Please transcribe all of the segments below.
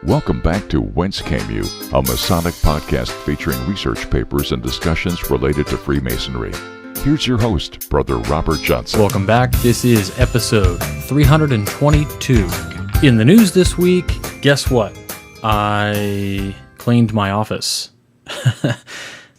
Welcome back to Whence, a Masonic podcast featuring research papers and discussions related to Freemasonry. Here's your host, Brother Robert Johnson. Welcome back. This is episode 322. In the news this week, guess what? I cleaned my office.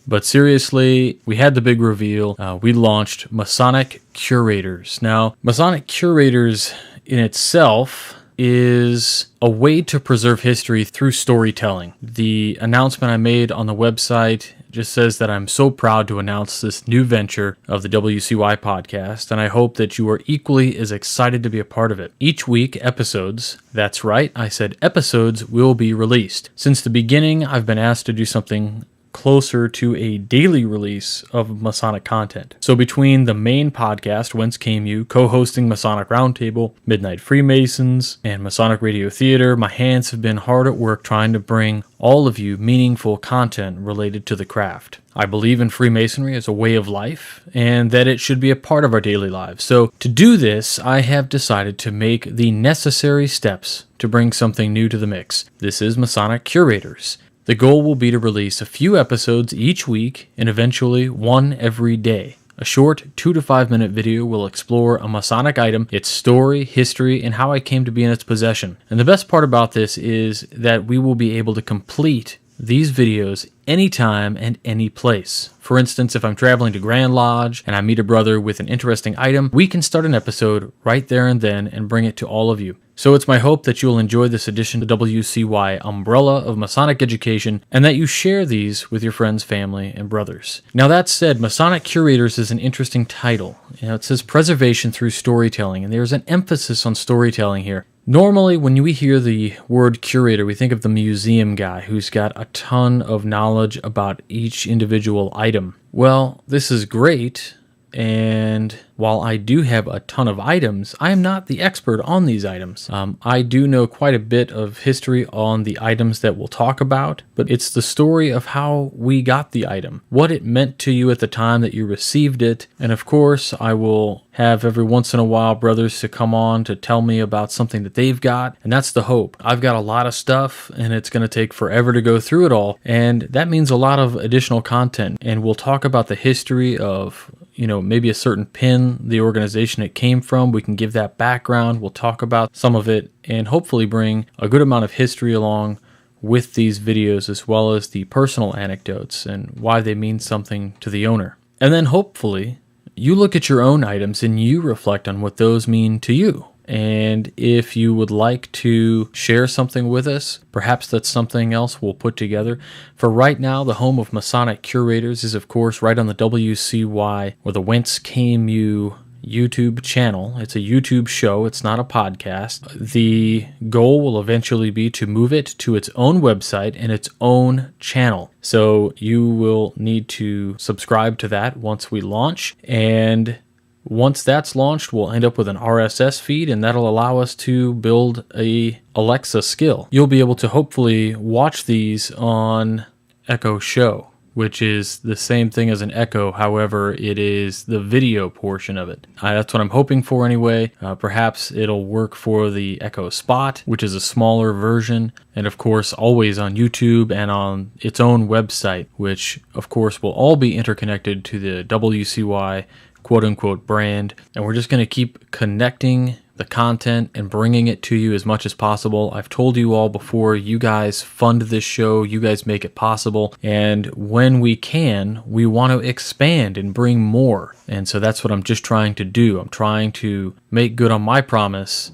But seriously, we had the big reveal. We launched Masonic Curators. Now, Masonic Curators in itself is a way to preserve history through storytelling. The announcement I made on the website just says that I'm so proud to announce this new venture of the WCY podcast, and I hope that you are equally as excited to be a part of it. Each week, episodes, that's right, I said episodes, will be released. Since the beginning, I've been asked to do something closer to a daily release of Masonic content. So between the main podcast, Whence, co-hosting Masonic Roundtable, Midnight Freemasons, and Masonic Radio Theater, my hands have been hard at work trying to bring all of you meaningful content related to the craft. I believe in Freemasonry as a way of life, and that it should be a part of our daily lives. So to do this, I have decided to make the necessary steps to bring something new to the mix. This is Masonic Curators. The goal will be to release a few episodes each week and eventually one every day. A short 2 to 5 minute video will explore a Masonic item, its story, history, and how I came to be in its possession. And the best part about this is that we will be able to complete these videos anytime and any place. For instance, if I'm traveling to Grand Lodge and I meet a brother with an interesting item, we can start an episode right there and then and bring it to all of you. So it's my hope that you'll enjoy this edition to WCY umbrella of Masonic education and that you share these with your friends, family, and brothers. Now that said, Masonic Curators is an interesting title. It says preservation through storytelling, and there's an emphasis on storytelling here. Normally, when we hear the word curator, we think of the museum guy who's got a ton of knowledge about each individual item. Well, this is great, and while I do have a ton of items, I am not the expert on these items. I do know quite a bit of history on the items that we'll talk about, but it's the story of how we got the item, what it meant to you at the time that you received it, and of course, I will have every once in a while brothers to come on to tell me about something that they've got, and that's the hope. I've got a lot of stuff, and it's going to take forever to go through it all, and that means a lot of additional content, and we'll talk about the history of maybe a certain pin, the organization it came from. We can give that background. We'll talk about some of it and hopefully bring a good amount of history along with these videos, as well as the personal anecdotes and why they mean something to the owner. And then hopefully you look at your own items and you reflect on what those mean to you. And if you would like to share something with us, perhaps that's something else we'll put together. For right now, the home of Masonic Curators is, of course, right on the WCY or the Whence YouTube channel. It's a YouTube show. It's not a podcast. The goal will eventually be to move it to its own website and its own channel. So you will need to subscribe to that once we launch, and once that's launched, we'll end up with an RSS feed, and that'll allow us to build a Alexa skill. You'll be able to hopefully watch these on Echo Show, which is the same thing as an Echo. However, it is the video portion of it. That's what I'm hoping for anyway. Perhaps it'll work for the Echo Spot, which is a smaller version, and of course always on YouTube and on its own website, which of course will all be interconnected to the WCY quote-unquote brand, and we're just going to keep connecting the content and bringing it to you as much as possible. I've told you all before, you guys fund this show, you guys make it possible, and when we can, we want to expand and bring more, and so that's what I'm just trying to do. I'm trying to make good on my promise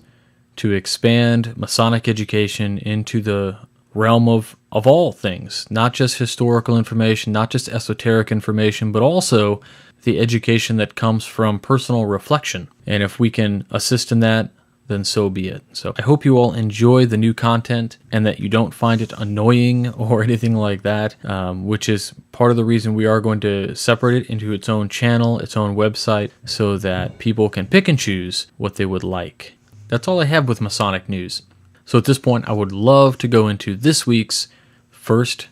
to expand Masonic education into the realm of all things, not just historical information, not just esoteric information, but also the education that comes from personal reflection. And if we can assist in that, then so be it. So I hope you all enjoy the new content and that you don't find it annoying or anything like that, which is part of the reason we are going to separate it into its own channel, its own website, so that people can pick and choose what they would like. That's all I have with Masonic news. So at this point, I would love to go into this week's first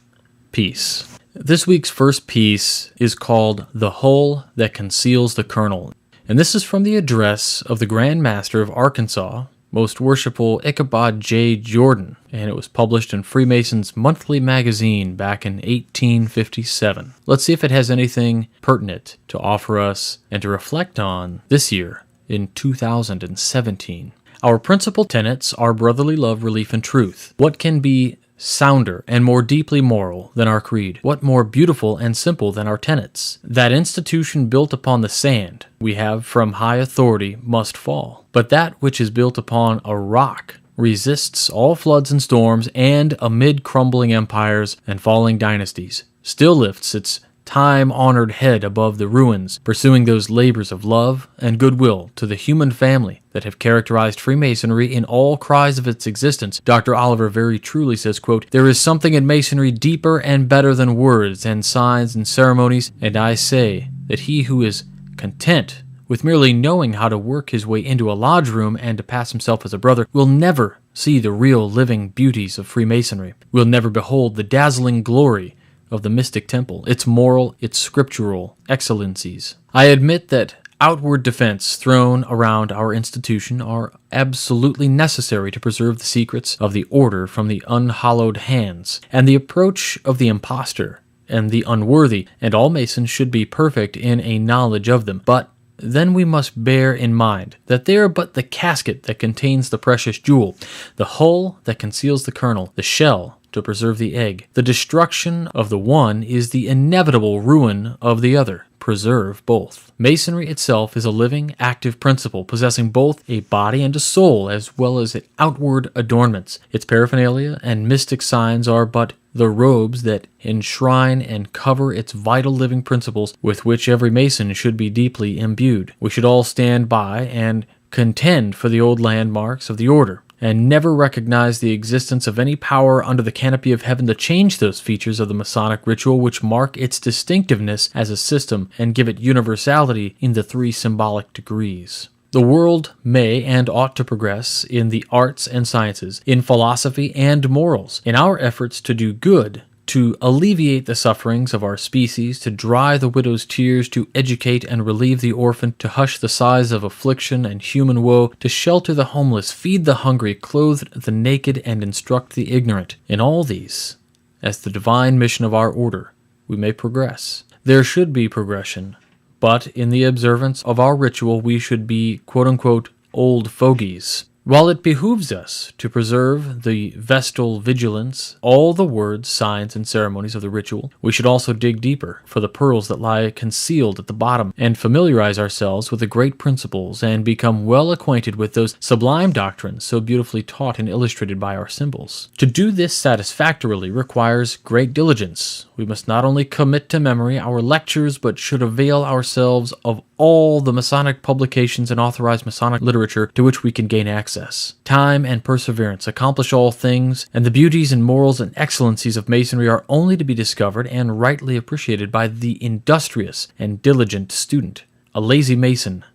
piece. This week's first piece is called The Hull That Conceals the Kernel. And this is from the address of the Grand Master of Arkansas, Most Worshipful Ichabod J. Jordan, and it was published in Freemason's Monthly Magazine back in 1857. Let's see if it has anything pertinent to offer us and to reflect on this year in 2017. Our principal tenets are brotherly love, relief, and truth. What can be sounder and more deeply moral than our creed? What more beautiful and simple than our tenets? That institution built upon the sand we have from high authority must fall, but that which is built upon a rock resists all floods and storms, and amid crumbling empires and falling dynasties still lifts its time-honored head above the ruins, pursuing those labors of love and goodwill to the human family that have characterized Freemasonry in all cries of its existence. Dr. Oliver very truly says, quote, "There is something in Masonry deeper and better than words and signs and ceremonies, and I say that he who is content with merely knowing how to work his way into a lodge room and to pass himself as a brother will never see the real living beauties of Freemasonry, will never behold the dazzling glory of the mystic temple, its moral, its scriptural excellencies. I admit that outward defense thrown around our institution are absolutely necessary to preserve the secrets of the order from the unhallowed hands and the approach of the impostor and the unworthy, and all Masons should be perfect in a knowledge of them. But then we must bear in mind that they are but the casket that contains the precious jewel, the hull that conceals the kernel, the shell to preserve the egg. The destruction of the one is the inevitable ruin of the other. Preserve both. Masonry itself is a living, active principle, possessing both a body and a soul, as well as outward adornments. Its paraphernalia and mystic signs are but the robes that enshrine and cover its vital living principles, with which every Mason should be deeply imbued. We should all stand by and contend for the old landmarks of the order, and never recognize the existence of any power under the canopy of heaven to change those features of the Masonic ritual which mark its distinctiveness as a system and give it universality in the 3 symbolic degrees. The world may and ought to progress in the arts and sciences, in philosophy and morals, in our efforts to do good, to alleviate the sufferings of our species, to dry the widow's tears, to educate and relieve the orphan, to hush the sighs of affliction and human woe, to shelter the homeless, feed the hungry, clothe the naked, and instruct the ignorant. In all these, as the divine mission of our order, we may progress. There should be progression, but in the observance of our ritual we should be, quote-unquote, old fogies. While it behooves us to preserve the vestal vigilance, all the words, signs, and ceremonies of the ritual, we should also dig deeper for the pearls that lie concealed at the bottom, and familiarize ourselves with the great principles, and become well acquainted with those sublime doctrines so beautifully taught and illustrated by our symbols. To do this satisfactorily requires great diligence. We must not only commit to memory our lectures, but should avail ourselves of all the Masonic publications and authorized Masonic literature to which we can gain access. Time and perseverance accomplish all things, and the beauties and morals and excellencies of Masonry are only to be discovered and rightly appreciated by the industrious and diligent student. A lazy Mason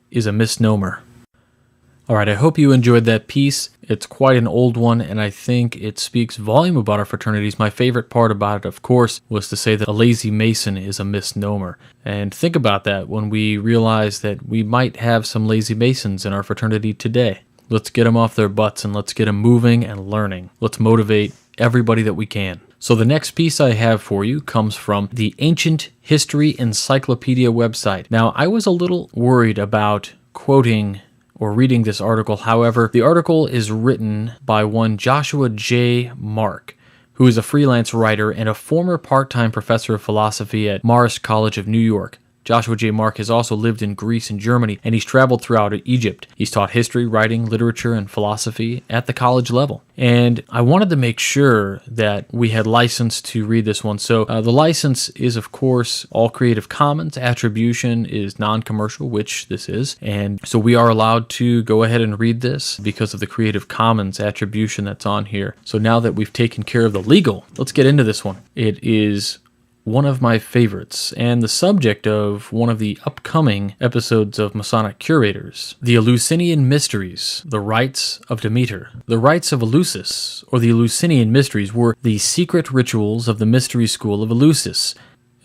is a misnomer. All right, I hope you enjoyed that piece. It's quite an old one, and I think it speaks volume about our fraternities. My favorite part about it, of course, was to say that a lazy Mason is a misnomer. And think about that when we realize that we might have some lazy Masons in our fraternity today. Let's get them off their butts and let's get them moving and learning. Let's motivate everybody that we can. So the next piece I have for you comes from the Ancient History Encyclopedia website. Now, I was a little worried about quoting or reading this article. However, the article is written by one Joshua J. Mark, who is a freelance writer and a former part-time professor of philosophy at Marist College of New York. Joshua J. Mark has also lived in Greece and Germany, and he's traveled throughout Egypt. He's taught history, writing, literature, and philosophy at the college level. And I wanted to make sure that we had license to read this one. So the license is, of course, all Creative Commons. Attribution is non-commercial, which this is. And so we are allowed to go ahead and read this because of the Creative Commons attribution that's on here. So now that we've taken care of the legal, let's get into this one. It is one of my favorites, and the subject of one of the upcoming episodes of Masonic Curators, the Eleusinian Mysteries, the Rites of Demeter. The Rites of Elusis, or the Eleusinian Mysteries, were the secret rituals of the mystery school of Eleusis,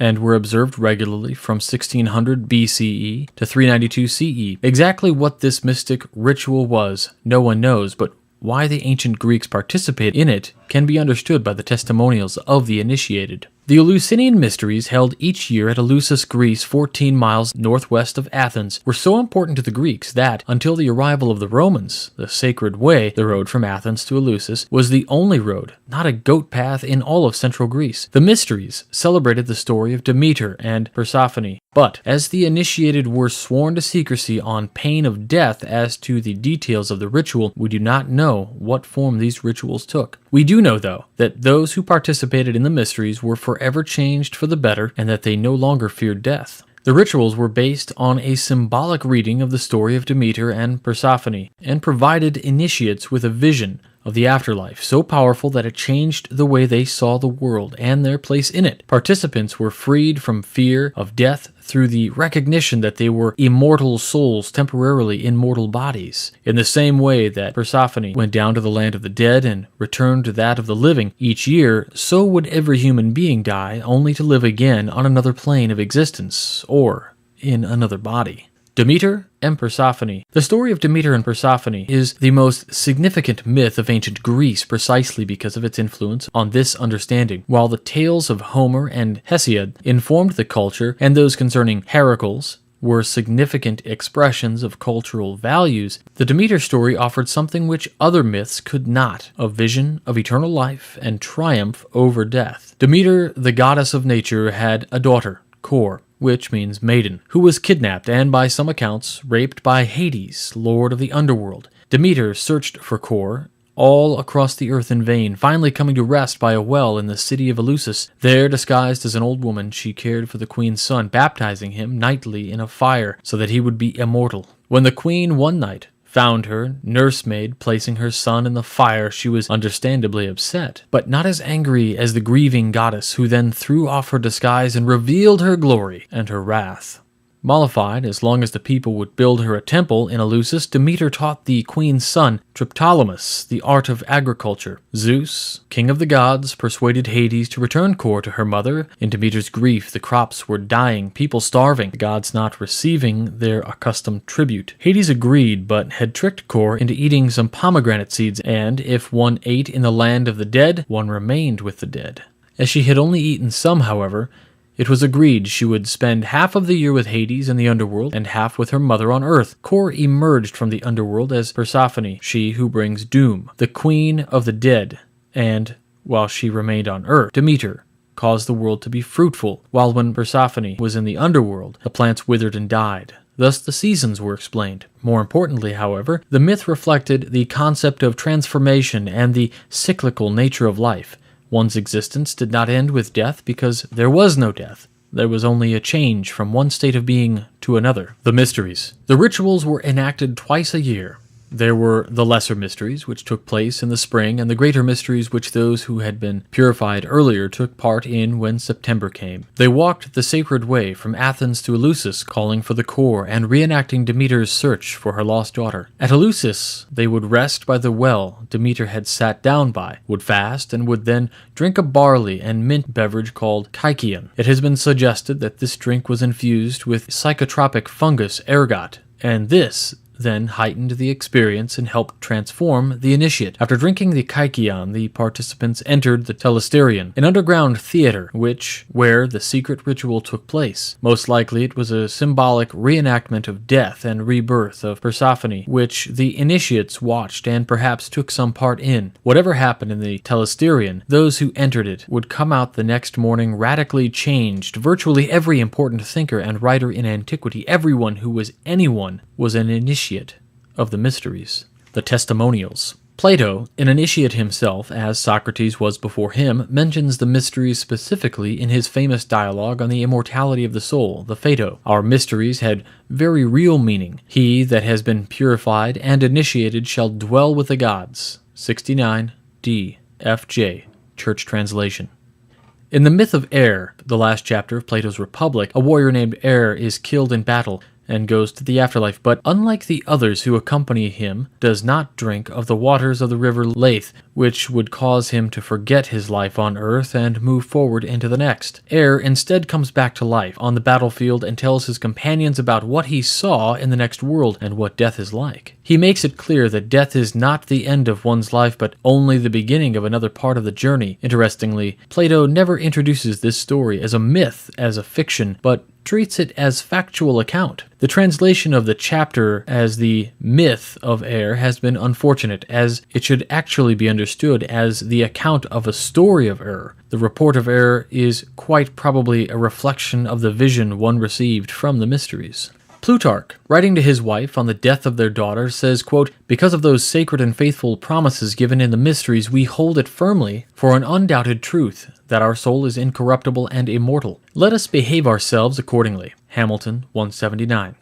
and were observed regularly from 1600 BCE to 392 CE. Exactly what this mystic ritual was, no one knows, but why the ancient Greeks participated in it can be understood by the testimonials of the initiated. The Eleusinian Mysteries, held each year at Eleusis, Greece, 14 miles northwest of Athens, were so important to the Greeks that, until the arrival of the Romans, the sacred way, the road from Athens to Eleusis, was the only road, not a goat path, in all of central Greece. The Mysteries celebrated the story of Demeter and Persephone, but as the initiated were sworn to secrecy on pain of death as to the details of the ritual, we do not know what form these rituals took. We do know, though, that those who participated in the Mysteries were forever changed for the better, and that they no longer feared death. The rituals were based on a symbolic reading of the story of Demeter and Persephone, and provided initiates with a vision of the afterlife so powerful that it changed the way they saw the world and their place in it. Participants were freed from fear of death through the recognition that they were immortal souls temporarily in mortal bodies. In the same way that Persephone went down to the land of the dead and returned to that of the living each year, so would every human being die, only to live again on another plane of existence, or in another body. Demeter and Persephone. The story of Demeter and Persephone is the most significant myth of ancient Greece precisely because of its influence on this understanding. While the tales of Homer and Hesiod informed the culture, and those concerning Heracles were significant expressions of cultural values, the Demeter story offered something which other myths could not: a vision of eternal life and triumph over death. Demeter, the goddess of nature, had a daughter, Kor, which means maiden, who was kidnapped and, by some accounts, raped by Hades, lord of the underworld. Demeter searched for Kor all across the earth in vain, finally coming to rest by a well in the city of Eleusis. There, disguised as an old woman, she cared for the queen's son, baptizing him nightly in a fire so that he would be immortal. When the queen one night found her nursemaid placing her son in the fire, she was understandably upset, but not as angry as the grieving goddess, who then threw off her disguise and revealed her glory and her wrath. Mollified, as long as the people would build her a temple in Eleusis, Demeter taught the queen's son, Triptolemus, the art of agriculture. Zeus, king of the gods, persuaded Hades to return Kor to her mother. In Demeter's grief, the crops were dying, people starving, the gods not receiving their accustomed tribute. Hades agreed, but had tricked Kor into eating some pomegranate seeds, and if one ate in the land of the dead, one remained with the dead. As she had only eaten some, however, it was agreed she would spend half of the year with Hades in the underworld and half with her mother on earth. Kor emerged from the underworld as Persephone, she who brings doom, the queen of the dead, and, while she remained on earth, Demeter caused the world to be fruitful, while when Persephone was in the underworld, the plants withered and died. Thus the seasons were explained. More importantly, however, the myth reflected the concept of transformation and the cyclical nature of life. One's existence did not end with death because there was no death. There was only a change from one state of being to another. The Mysteries. The rituals were enacted twice a year. There were the Lesser Mysteries, which took place in the spring, and the Greater Mysteries, which those who had been purified earlier took part in when September came. They walked the sacred way from Athens to Eleusis, calling for the Kor and reenacting Demeter's search for her lost daughter. At Eleusis, they would rest by the well Demeter had sat down by, would fast, and would then drink a barley and mint beverage called kykeon. It has been suggested that this drink was infused with psychotropic fungus ergot, and this then heightened the experience and helped transform the initiate. After drinking the kykeon, the participants entered the Telesterion, an underground theater where the secret ritual took place. Most likely it was a symbolic reenactment of death and rebirth of Persephone, which the initiates watched and perhaps took some part in. Whatever happened in the Telesterion, those who entered it would come out the next morning radically changed. Virtually every important thinker and writer in antiquity, everyone who was anyone, was an initiate of the Mysteries. The Testimonials. Plato, an initiate himself, as Socrates was before him, mentions the Mysteries specifically in his famous dialogue on the immortality of the soul, the Phaedo. Our mysteries had very real meaning. He that has been purified and initiated shall dwell with the gods. 69 D. F. J. Church Translation. In the myth of Er, the last chapter of Plato's Republic, a warrior named Er is killed in battle, and goes to the afterlife, but unlike the others who accompany him, does not drink of the waters of the river Lethe, which would cause him to forget his life on earth and move forward into the next. Air instead comes back to life on the battlefield and tells his companions about what he saw in the next world and what death is like. He makes it clear that death is not the end of one's life, but only the beginning of another part of the journey. Interestingly, Plato never introduces this story as a myth, as a fiction, but treats it as factual account. The translation of the chapter as the myth of air has been unfortunate, as it should actually be understood as the account of a story of air. The report of air is quite probably a reflection of the vision one received from the mysteries. Plutarch, writing to his wife on the death of their daughter, says, quote, "Because of those sacred and faithful promises given in the mysteries, we hold it firmly for an undoubted truth that our soul is incorruptible and immortal. Let us behave ourselves accordingly." Hamilton 179.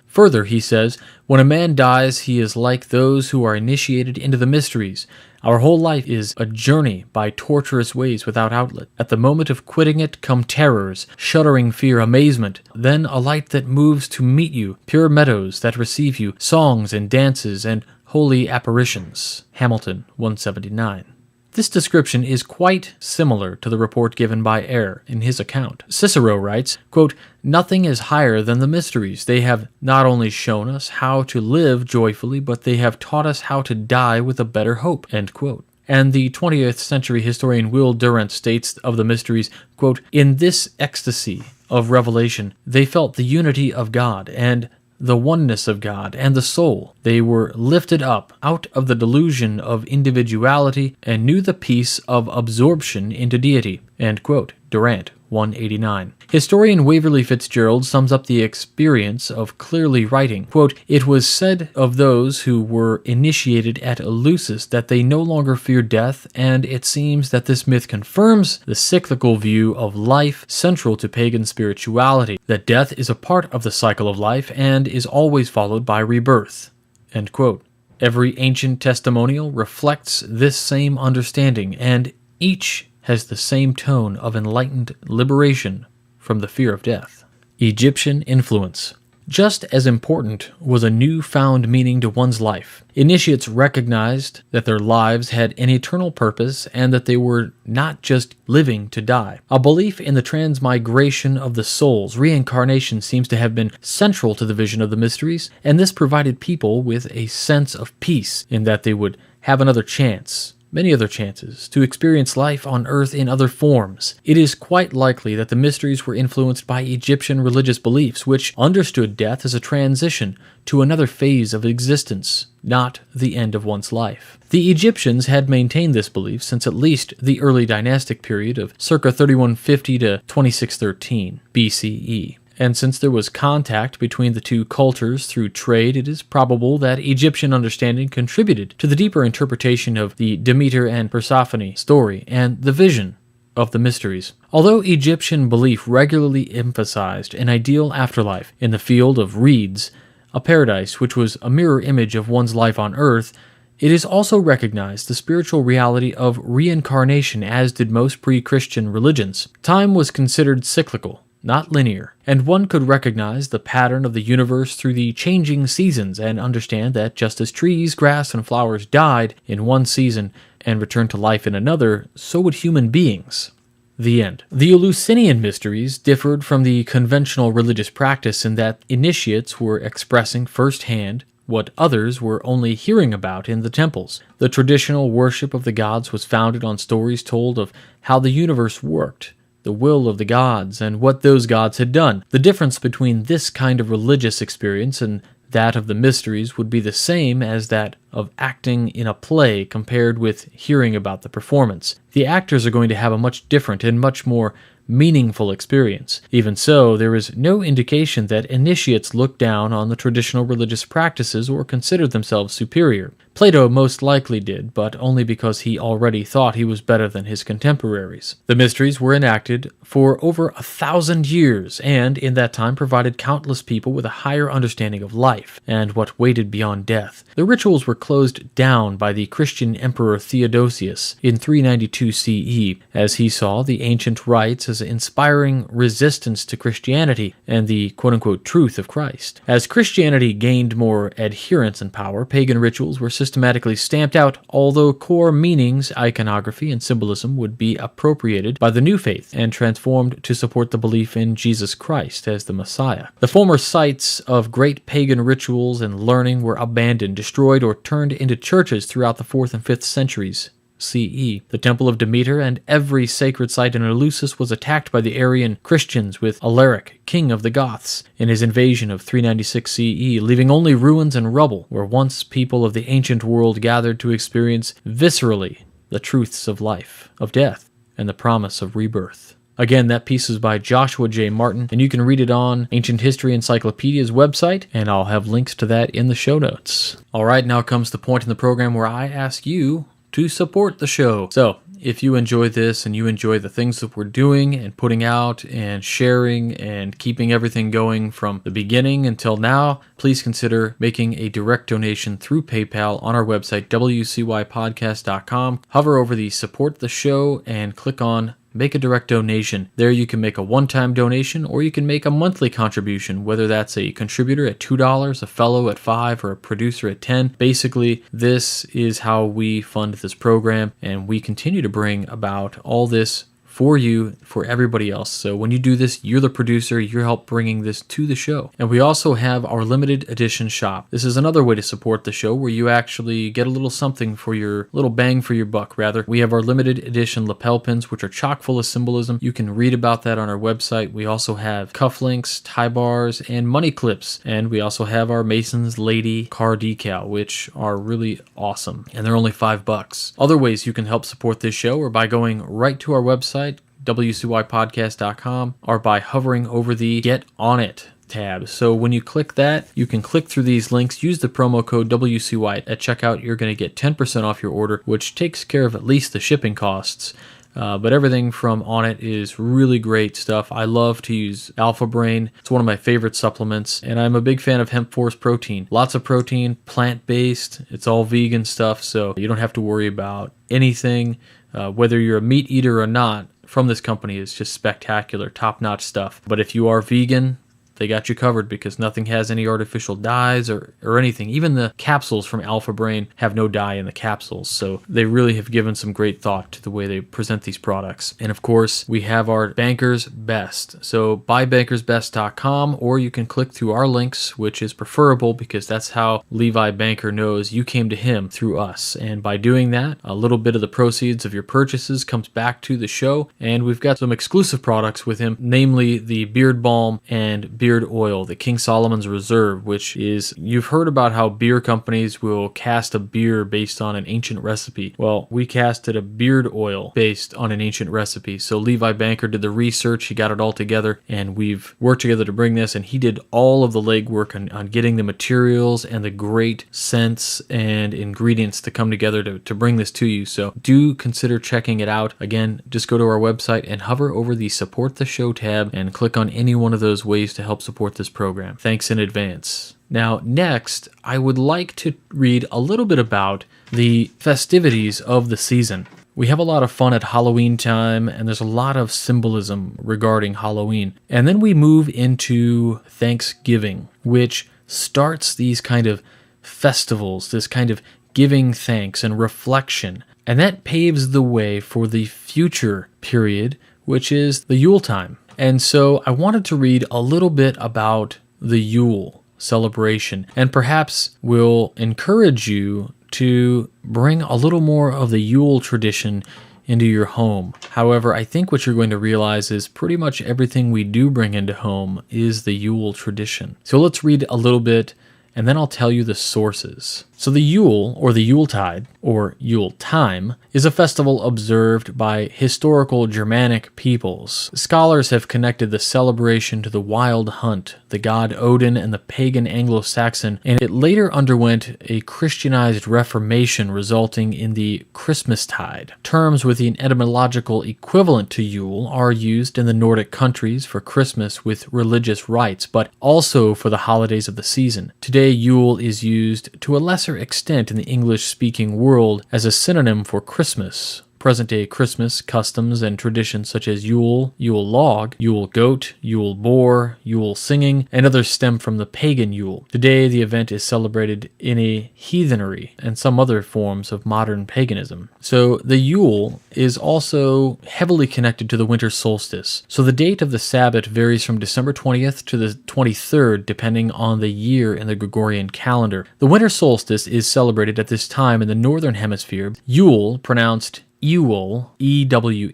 Further, he says, "When a man dies, he is like those who are initiated into the mysteries. Our whole life is a journey by tortuous ways without outlet. At the moment of quitting it come terrors, shuddering fear, amazement, then a light that moves to meet you, pure meadows that receive you, songs and dances and holy apparitions." Hamilton 179. This description is quite similar to the report given by Air in his account. Cicero writes, quote, "Nothing is higher than the mysteries. They have not only shown us how to live joyfully, but they have taught us how to die with a better hope." End quote. And the 20th century historian Will Durant states of the mysteries, quote, "In this ecstasy of revelation, they felt the unity of God and the oneness of God and the soul. They were lifted up out of the delusion of individuality and knew the peace of absorption into deity." End quote. Durant 189. Historian Waverly Fitzgerald sums up the experience of clearly writing, quote, "It was said of those who were initiated at Eleusis that they no longer fear death, and it seems that this myth confirms the cyclical view of life central to pagan spirituality, that death is a part of the cycle of life and is always followed by rebirth." End quote. Every ancient testimonial reflects this same understanding, and each has the same tone of enlightened liberation from the fear of death. Egyptian influence. Just as important was a new-found meaning to one's life. Initiates recognized that their lives had an eternal purpose and that they were not just living to die. A belief in the transmigration of the souls, reincarnation, seems to have been central to the vision of the mysteries, and this provided people with a sense of peace in that they would have another chance, many other chances, to experience life on earth in other forms. It is quite likely that the mysteries were influenced by Egyptian religious beliefs, which understood death as a transition to another phase of existence, not the end of one's life. The Egyptians had maintained this belief since at least the early dynastic period of circa 3150 to 2613 BCE. And since there was contact between the two cultures through trade, it is probable that Egyptian understanding contributed to the deeper interpretation of the Demeter and Persephone story and the vision of the mysteries. Although Egyptian belief regularly emphasized an ideal afterlife in the field of reeds, a paradise which was a mirror image of one's life on earth, it is also recognized the spiritual reality of reincarnation, as did most pre-Christian religions. Time was considered cyclical, not linear, and one could recognize the pattern of the universe through the changing seasons and understand that just as trees, grass, and flowers died in one season and returned to life in another, so would human beings. The end. The Eleusinian mysteries differed from the conventional religious practice in that initiates were expressing firsthand what others were only hearing about in the temples. The traditional worship of the gods was founded on stories told of how the universe worked, the will of the gods, and what those gods had done. The difference between this kind of religious experience and that of the mysteries would be the same as that of acting in a play compared with hearing about the performance. The actors are going to have a much different and much more meaningful experience. Even so, there is no indication that initiates looked down on the traditional religious practices or considered themselves superior. Plato most likely did, but only because he already thought he was better than his contemporaries. The mysteries were enacted for over 1,000 years, and in that time provided countless people with a higher understanding of life and what waited beyond death. The rituals were closed down by the Christian Emperor Theodosius in 392 CE, as he saw the ancient rites as inspiring resistance to Christianity and the quote-unquote truth of Christ. As Christianity gained more adherents and power, pagan rituals were systematically stamped out, although core meanings, iconography, and symbolism would be appropriated by the new faith and transformed to support the belief in Jesus Christ as the Messiah. The former sites of great pagan rituals and learning were abandoned, destroyed, or turned into churches throughout the 4th and 5th centuries CE. The Temple of Demeter and every sacred site in Eleusis was attacked by the Arian Christians, with Alaric, king of the Goths, in his invasion of 396 CE, leaving only ruins and rubble where once people of the ancient world gathered to experience viscerally the truths of life, of death, and the promise of rebirth. Again, that piece is by Joshua J. Martin, and you can read it on Ancient History Encyclopedia's website, and I'll have links to that in the show notes. All right, now comes the point in the program where I ask you to support the show. So, if you enjoy this and you enjoy the things that we're doing and putting out and sharing and keeping everything going from the beginning until now, please consider making a direct donation through PayPal on our website, wcypodcast.com. Hover over the Support the Show and click on Make a Direct Donation. There you can make a one-time donation, or you can make a monthly contribution, whether that's a contributor at $2, a fellow at $5, or a producer at $10. Basically, this is how we fund this program, and we continue to bring about all this for you, for everybody else. So when you do this, you're the producer, you help bringing this to the show. And we also have our limited edition shop. This is another way to support the show, where you actually get a little something for your little bang for your buck, rather. We have our limited edition lapel pins, which are chock full of symbolism. You can read about that on our website. We also have cufflinks, tie bars, and money clips. And we also have our Mason's Lady car decal, which are really awesome. And they're only $5. Other ways you can help support this show are by going right to our website, wcypodcast.com, or by hovering over the Get On It tab. So when you click that, you can click through these links, use the promo code WCY at checkout. You're going to get 10% off your order, which takes care of at least the shipping costs. But everything from On It is really great stuff. I love to use Alpha Brain. It's one of my favorite supplements, and I'm a big fan of Hemp Force protein. Lots of protein, plant-based. It's all vegan stuff, so you don't have to worry about anything. Whether you're a meat eater or not, from this company is just spectacular, top-notch stuff. But if you are vegan, they got you covered, because nothing has any artificial dyes or anything. Even the capsules from Alpha Brain have no dye in the capsules, so they really have given some great thought to the way they present these products. And of course, we have our Banker's Best. So buybankersbest.com, or you can click through our links, which is preferable because that's how Levi Banker knows you came to him through us. And by doing that, a little bit of the proceeds of your purchases comes back to the show, and we've got some exclusive products with him, namely the Beard Balm and Beard Oil, the King Solomon's Reserve, which is, you've heard about how beer companies will cast a beer based on an ancient recipe. Well, we casted a beard oil based on an ancient recipe. So Levi Banker did the research, he got it all together, and we've worked together to bring this, and he did all of the legwork on getting the materials and the great scents and ingredients to come together to bring this to you. So do consider checking it out. Again, just go to our website and hover over the Support the Show tab and click on any one of those ways to help support this program. Thanks in advance. Now, next, I would like to read a little bit about the festivities of the season. We have a lot of fun at Halloween time, and there's a lot of symbolism regarding Halloween. And then we move into Thanksgiving, which starts these kind of festivals, this kind of giving thanks and reflection. And that paves the way for the future period, which is the Yule time. And so I wanted to read a little bit about the Yule celebration, and perhaps will encourage you to bring a little more of the Yule tradition into your home. However, I think what you're going to realize is pretty much everything we do bring into home is the Yule tradition. So let's read a little bit, and then I'll tell you the sources. So the Yule, or the Yuletide, or Yule time, is a festival observed by historical Germanic peoples. Scholars have connected the celebration to the wild hunt, the god Odin, and the pagan Anglo-Saxon, and it later underwent a Christianized reformation resulting in the Christmastide. Terms with an etymological equivalent to Yule are used in the Nordic countries for Christmas with religious rites, but also for the holidays of the season. Today, Yule is used to a lesser extent in the English-speaking world as a synonym for Christmas. Present-day Christmas customs and traditions such as Yule, Yule log, Yule goat, Yule boar, Yule singing, and others stem from the pagan Yule. Today, the event is celebrated in a heathenry and some other forms of modern paganism. So the Yule is also heavily connected to the winter solstice. So the date of the Sabbath varies from December 20th to the 23rd, depending on the year in the Gregorian calendar. The winter solstice is celebrated at this time in the northern hemisphere. Yule, pronounced Ewell, E-W-E-E-L-L-E,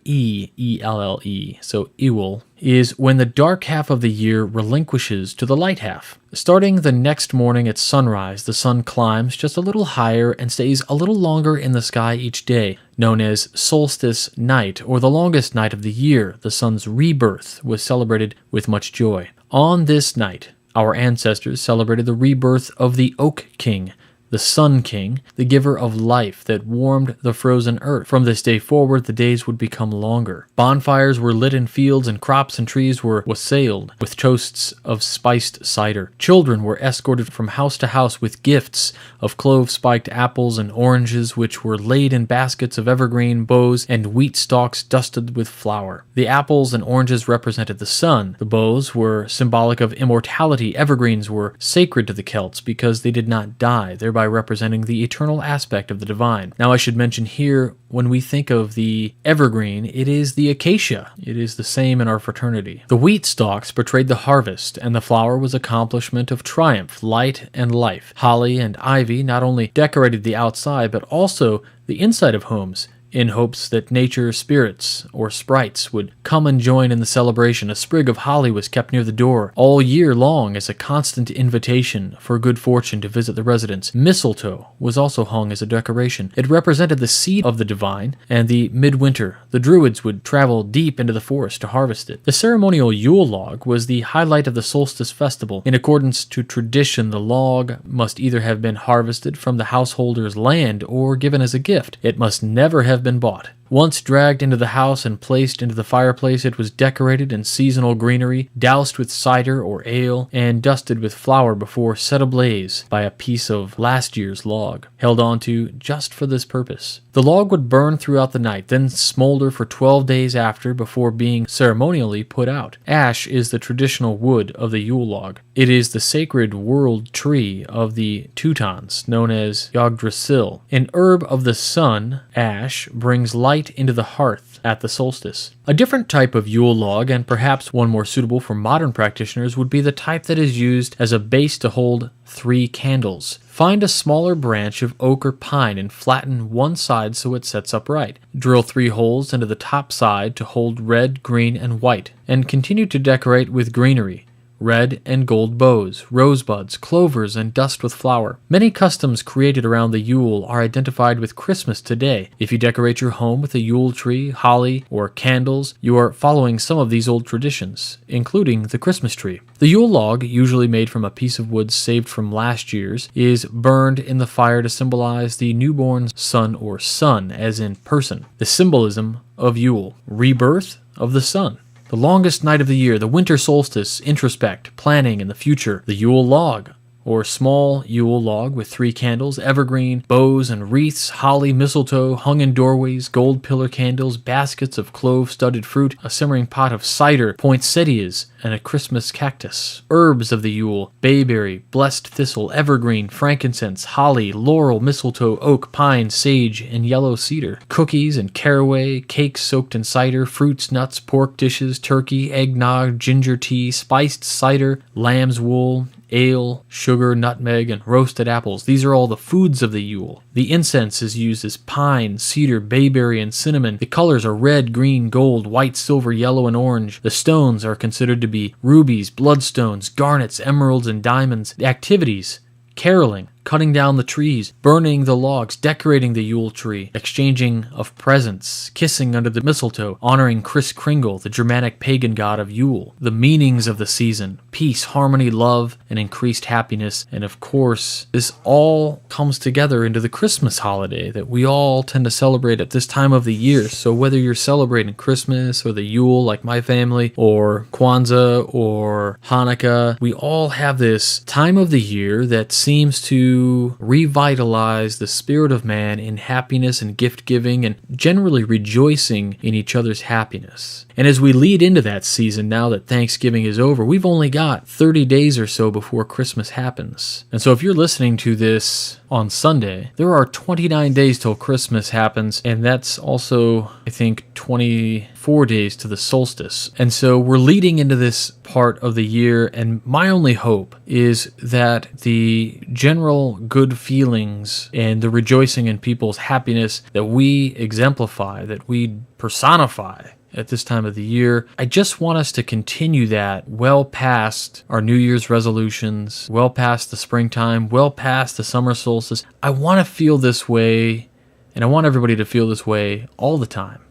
so Ewell, is when the dark half of the year relinquishes to the light half. Starting the next morning at sunrise, the sun climbs just a little higher and stays a little longer in the sky each day, known as solstice night, or the longest night of the year. The sun's rebirth was celebrated with much joy. On this night, our ancestors celebrated the rebirth of the Oak King, the Sun King, the giver of life that warmed the frozen earth. From this day forward, the days would become longer. Bonfires were lit in fields, and crops and trees were wassailed with toasts of spiced cider. Children were escorted from house to house with gifts of clove-spiked apples and oranges, which were laid in baskets of evergreen boughs and wheat stalks dusted with flour. The apples and oranges represented the sun. The boughs were symbolic of immortality. Evergreens were sacred to the Celts because they did not die, thereby representing the eternal aspect of the divine. Now I should mention here, when we think of the evergreen, it is the acacia. It is the same in our fraternity. The wheat stalks portrayed the harvest, and the flower was accomplishment of triumph, light, and life. Holly and ivy not only decorated the outside, but also the inside of homes, in hopes that nature spirits or sprites would come and join in the celebration. A sprig of holly was kept near the door all year long as a constant invitation for good fortune to visit the residence. Mistletoe was also hung as a decoration. It represented the seed of the divine, and the midwinter, the druids would travel deep into the forest to harvest it. The ceremonial Yule log was the highlight of the solstice festival. In accordance to tradition, the log must either have been harvested from the householder's land or given as a gift. It must never have been bought. Once dragged into the house and placed into the fireplace, it was decorated in seasonal greenery, doused with cider or ale, and dusted with flour before set ablaze by a piece of last year's log, held onto just for this purpose. The log would burn throughout the night, then smolder for 12 days after before being ceremonially put out. Ash is the traditional wood of the Yule log. It is the sacred world tree of the Teutons, known as Yggdrasil. An herb of the sun, ash, brings light into the hearth at the solstice. A different type of Yule log, and perhaps one more suitable for modern practitioners, would be the type that is used as a base to hold 3 candles. Find a smaller branch of oak or pine and flatten one side so it sets upright. Drill 3 holes into the top side to hold red, green, and white, and continue to decorate with greenery. Red and gold bows, rosebuds, clovers, and dust with flour. Many customs created around the Yule are identified with Christmas today. If you decorate your home with a Yule tree, holly, or candles, you are following some of these old traditions, including the Christmas tree. The Yule log, usually made from a piece of wood saved from last year's, is burned in the fire to symbolize the newborn son or sun, as in person. The symbolism of Yule, rebirth of the sun. The longest night of the year, the winter solstice, introspect, planning in the future, the Yule log, or small Yule log with 3 candles, evergreen, bows and wreaths, holly, mistletoe, hung in doorways, gold pillar candles, baskets of clove-studded fruit, a simmering pot of cider, poinsettias, and a Christmas cactus. Herbs of the Yule, bayberry, blessed thistle, evergreen, frankincense, holly, laurel, mistletoe, oak, pine, sage, and yellow cedar. Cookies and caraway, cakes soaked in cider, fruits, nuts, pork dishes, turkey, eggnog, ginger tea, spiced cider, lamb's wool, ale, sugar, nutmeg, and roasted apples. These are all the foods of the Yule. The incense is used as pine, cedar, bayberry, and cinnamon. The colors are red, green, gold, white, silver, yellow, and orange. The stones are considered to be rubies, bloodstones, garnets, emeralds, and diamonds. The activities: caroling, cutting down the trees, burning the logs, decorating the Yule tree, exchanging of presents, kissing under the mistletoe, honoring Kris Kringle, the Germanic pagan god of Yule, the meanings of the season, peace, harmony, love, and increased happiness. And of course, this all comes together into the Christmas holiday that we all tend to celebrate at this time of the year. So whether you're celebrating Christmas or the Yule like my family, or Kwanzaa or Hanukkah, we all have this time of the year that seems to revitalize the spirit of man in happiness and gift giving and generally rejoicing in each other's happiness. And as we lead into that season, now that Thanksgiving is over, we've only got 30 days or so before Christmas happens. And so if you're listening to this on Sunday, there are 29 days till Christmas happens, and that's also, I think, 24 days to the solstice. And so we're leading into this part of the year, and my only hope is that the general good feelings and the rejoicing in people's happiness that we exemplify, that we personify at this time of the year, I just want us to continue that well past our New Year's resolutions, well past the springtime, well past the summer solstice. I want to feel this way, and I want everybody to feel this way all the time,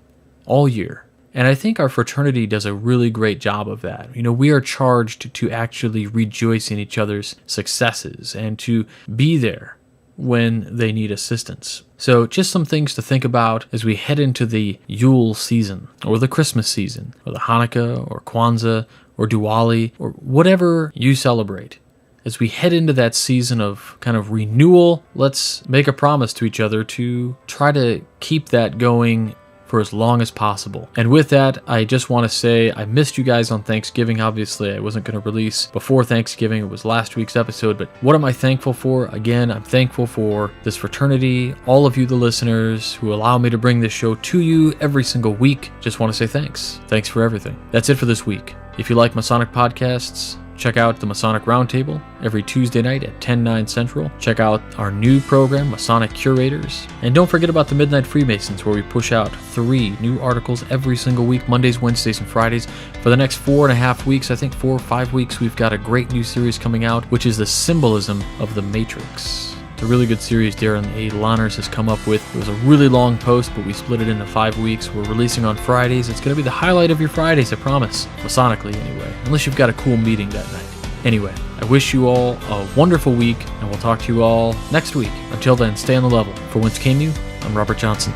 all year. And I think our fraternity does a really great job of that. You know, we are charged to actually rejoice in each other's successes and to be there when they need assistance. So just some things to think about as we head into the Yule season, or the Christmas season, or the Hanukkah, or Kwanzaa, or Diwali, or whatever you celebrate. As we head into that season of kind of renewal, let's make a promise to each other to try to keep that going for as long as possible. And with that, I just want to say I missed you guys on Thanksgiving. Obviously, I wasn't going to release before Thanksgiving. It was last week's episode. But what am I thankful for? Again, I'm thankful for this fraternity, all of you, the listeners, who allow me to bring this show to you every single week. Just want to say thanks. Thanks for everything. That's it for this week. If you like Masonic podcasts, check out the Masonic Roundtable every Tuesday night at 10/9 Central. Check out our new program, Masonic Curators. And don't forget about the Midnight Freemasons, where we push out 3 new articles every single week, Mondays, Wednesdays, and Fridays. For the next 4.5 weeks, I think 4 or 5 weeks, we've got a great new series coming out, which is the symbolism of the Matrix. It's a really good series Darren A. Lonners has come up with. It was a really long post, but we split it into 5 weeks. We're releasing on Fridays. It's going to be the highlight of your Fridays, I promise. Masonically, anyway. Unless you've got a cool meeting that night. Anyway, I wish you all a wonderful week, and we'll talk to you all next week. Until then, stay on the level. For Whence Came You, I'm Robert Johnson.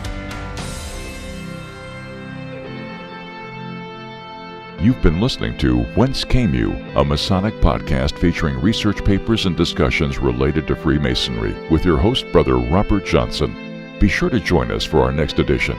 You've been listening to Whence Came You, a Masonic podcast featuring research papers and discussions related to Freemasonry with your host, Brother Robert Johnson. Be sure to join us for our next edition.